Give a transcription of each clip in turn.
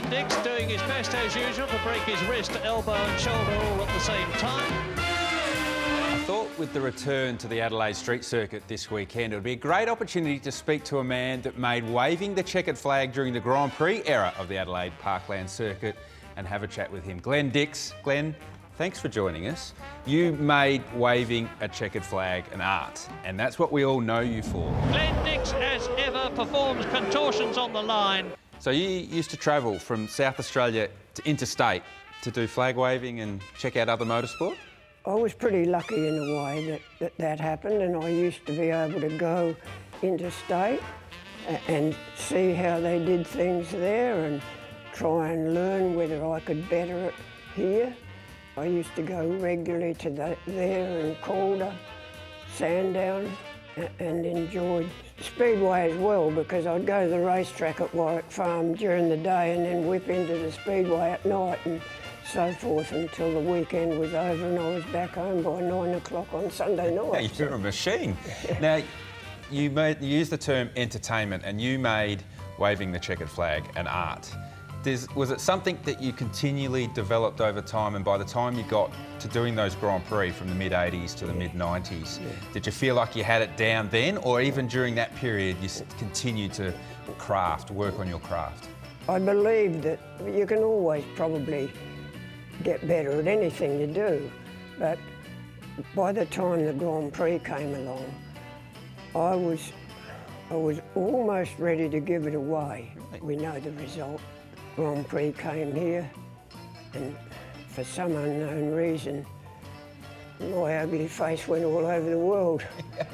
Glen Dix doing his best as usual to break his wrist, elbow and shoulder all at the same time. I thought with the return to the Adelaide street circuit this weekend, it would be a great opportunity to speak to a man that made waving the checkered flag during the Grand Prix era of the Adelaide Parkland circuit and have a chat with him. Glen Dix. Glen, thanks for joining us. You made waving a checkered flag an art, and that's what we all know you for. Glen Dix, as ever, performs contortions on the line. So you used to travel from South Australia to interstate to do flag waving and check out other motorsport? I was pretty lucky in a way that happened, and I used to be able to go interstate and see how they did things there and try and learn whether I could better it here. I used to go regularly to there in Calder, Sandown, and enjoyed Speedway as well, because I'd go to the racetrack at Warwick Farm during the day and then whip into the Speedway at night and so forth until the weekend was over and I was back home by 9 o'clock on Sunday night. You're a machine. Now, you used the term entertainment and you made waving the checkered flag an art. Was it something that you continually developed over time, and by the time you got to doing those Grand Prix from the mid-80s to the mid-90s, did you feel like you had it down then, or even during that period you continued to work on your craft? I believe that you can always probably get better at anything you do, but by the time the Grand Prix came along, I was almost ready to give it away. We know the result. Grand Prix came here, and for some unknown reason, my ugly face went all over the world.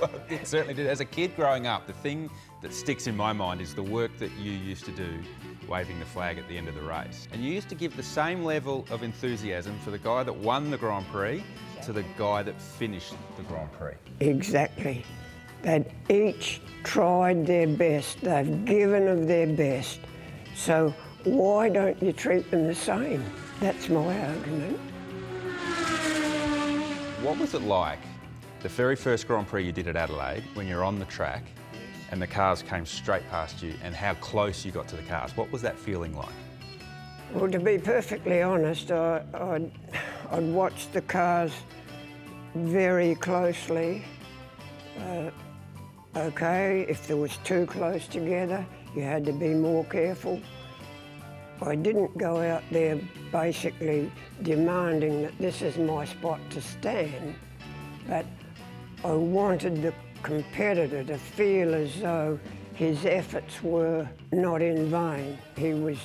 Well, it certainly did. As a kid growing up, the thing that sticks in my mind is the work that you used to do waving the flag at the end of the race. And you used to give the same level of enthusiasm for the guy that won the Grand Prix to the guy that finished the Grand Prix. Exactly. They'd each tried their best. They've given of their best. So why don't you treat them the same? That's my argument. What was it like, the very first Grand Prix you did at Adelaide, when you're on the track and the cars came straight past you, and how close you got to the cars? What was that feeling like? Well, to be perfectly honest, I'd watched the cars very closely. Okay, if there was too close together, you had to be more careful. I didn't go out there basically demanding that this is my spot to stand, but I wanted the competitor to feel as though his efforts were not in vain. He was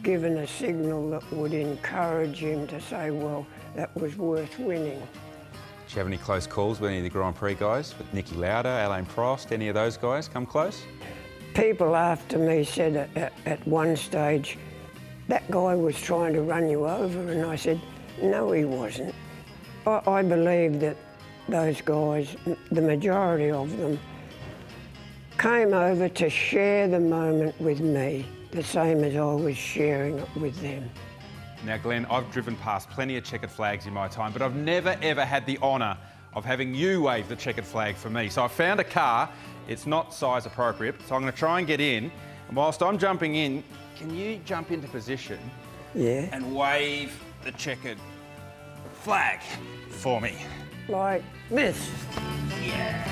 given a signal that would encourage him to say, well, that was worth winning. Did you have any close calls with any of the Grand Prix guys? With Niki Lauda, Alain Prost, any of those guys come close? People after me said at one stage, that guy was trying to run you over, and I said, no, he wasn't. I believe that those guys, the majority of them, came over to share the moment with me, the same as I was sharing it with them. Now, Glen, I've driven past plenty of checkered flags in my time, but I've never, ever had the honour of having you wave the checkered flag for me. So I found a car. It's not size appropriate, so I'm going to try and get in. And whilst I'm jumping in, can you jump into position and wave the checkered flag for me? Like this. Yeah.